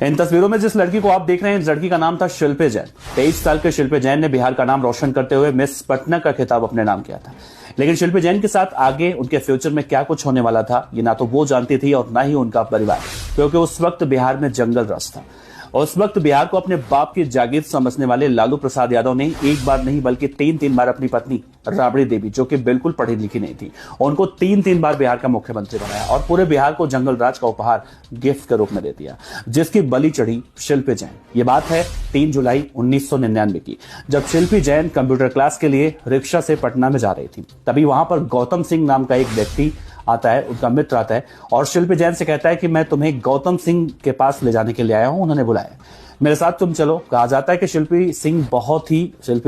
इन तस्वीरों में जिस लड़की को आप देख रहे हैं, इस लड़की का नाम था शिल्पी जैन। 23 साल के शिल्पी जैन ने बिहार का नाम रोशन करते हुए मिस पटना का खिताब अपने नाम किया था। लेकिन शिल्पी जैन के साथ आगे उनके फ्यूचर में क्या कुछ होने वाला था, ये ना तो वो जानती थी और ना ही उनका परिवार, क्योंकि उस वक्त बिहार में जंगल राज था। और उस वक्त बिहार को अपने बाप की जागीर समझने वाले लालू प्रसाद यादव ने एक बार नहीं बल्कि तीन बार अपनी पत्नी राबड़ी देवी, जो कि बिल्कुल पढ़ी लिखी नहीं थी, उनको तीन बार बिहार का मुख्यमंत्री बनाया और पूरे बिहार को जंगल राज का उपहार गिफ्ट के रूप में दे दिया, जिसकी बलि चढ़ी शिल्पी जैन। ये बात है 3 जुलाई 1999 की, जब शिल्पी जैन कंप्यूटर क्लास के लिए रिक्शा से पटना में जा रही थी। तभी वहां पर गौतम सिंह नाम का एक व्यक्ति आता है, उनका मित्र आता है और शिल्पी जैन से कहता है कि मैं तुम्हें गौतम सिंह के पास ले जाने के लिए आया हूं, उन्होंने बुलाया, मेरे साथ तुम चलो। कहा जाता है कि शिल्पी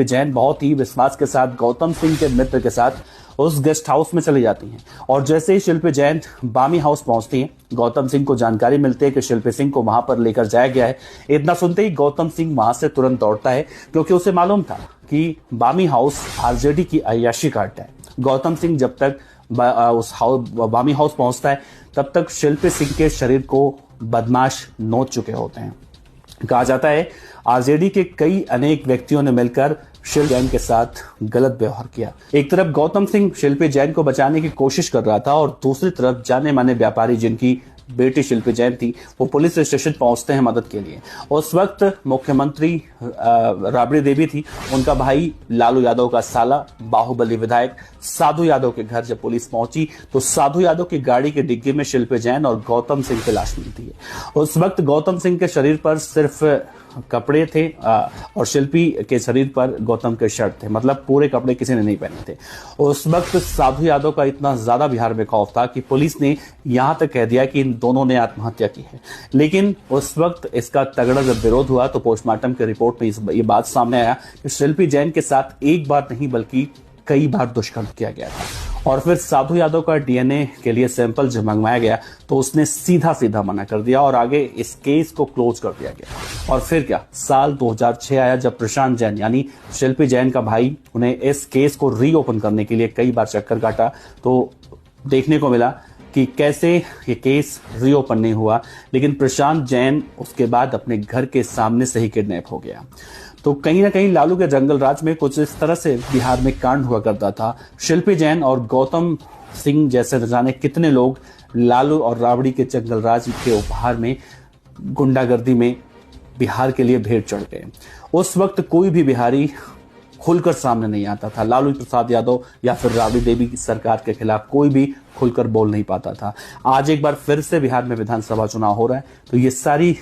जैन बहुत ही विश्वास के साथ गौतम सिंह के मित्र के साथ उस गेस्ट हाउस में चली जाती हैं। और जैसे ही शिल्पी जैन बामी हाउस पहुंचती हैं, गौतम सिंह को जानकारी मिलती है कि शिल्पी सिंह को वहां पर लेकर जाया गया है। इतना सुनते ही गौतम सिंह वहां से तुरंत दौड़ता है, क्योंकि उसे मालूम था कि बामी हाउस आरजेडी की अय्याशी का अड्डा है। गौतम सिंह जब तक बामी हाउस पहुंचता है, तब तक शिल्पी सिंह के शरीर को बदमाश नोच चुके होते हैं। कहा जाता है आरजेडी के कई अनेक व्यक्तियों ने मिलकर शिल्पी जैन के साथ गलत व्यवहार किया। एक तरफ गौतम सिंह शिल्पी जैन को बचाने की कोशिश कर रहा था और दूसरी तरफ जाने माने व्यापारी, जिनकी बेटी शिल्पी जैन थी, वो पुलिस स्टेशन पहुंचते हैं मदद के लिए। उस वक्त मुख्यमंत्री राबड़ी देवी थी, उनका भाई लालू यादव का साला बाहुबली विधायक साधु यादव के घर जब पुलिस पहुंची, तो साधु यादव की गाड़ी के डिग्गी में शिल्पी जैन और गौतम सिंह की लाश मिलती है। उस वक्त गौतम सिंह के शरीर पर सिर्फ कपड़े थे और शिल्पी के शरीर पर गौतम के शर्ट थे, मतलब पूरे कपड़े किसी ने नहीं पहने थे। उस वक्त साधु यादव का इतना ज्यादा बिहार में खौफ था कि पुलिस ने यहां तक कह दिया कि इन दोनों ने आत्महत्या की है। लेकिन उस वक्त इसका तगड़ा जब विरोध हुआ, तो पोस्टमार्टम की रिपोर्ट में ये बात सामने आया कि शिल्पी जैन के साथ एक बार नहीं बल्कि कई बार दुष्कर्म किया गया था। और फिर साधु यादव का डीएनए के लिए सैंपल जब मंगवाया गया, तो उसने सीधा मना कर दिया और आगे इस केस को क्लोज कर दिया गया। और फिर क्या, साल 2006 आया, जब प्रशांत जैन यानी शिल्पी जैन का भाई, उन्हें इस केस को रीओपन करने के लिए कई बार चक्कर काटा, तो देखने को मिला कि कैसे ये केस रीओपन नहीं हुआ। लेकिन प्रशांत जैन उसके बाद अपने घर के सामने से ही किडनैप हो गया। तो कहीं ना कहीं लालू के जंगल राज में कुछ इस तरह से बिहार में कांड हुआ करता था। शिल्पी जैन और गौतम सिंह जैसे न जाने कितने लोग लालू और राबड़ी के जंगल राज के उपहार में, गुंडागर्दी में बिहार के लिए भेंट चढ़ गए। उस वक्त कोई भी बिहारी खुलकर सामने नहीं आता था। लालू प्रसाद यादव या फिर राबड़ी देवी की सरकार के खिलाफ कोई भी खुलकर बोल नहीं पाता था। आज एक बार फिर से बिहार में विधानसभा चुनाव हो रहा है, तो ये सारी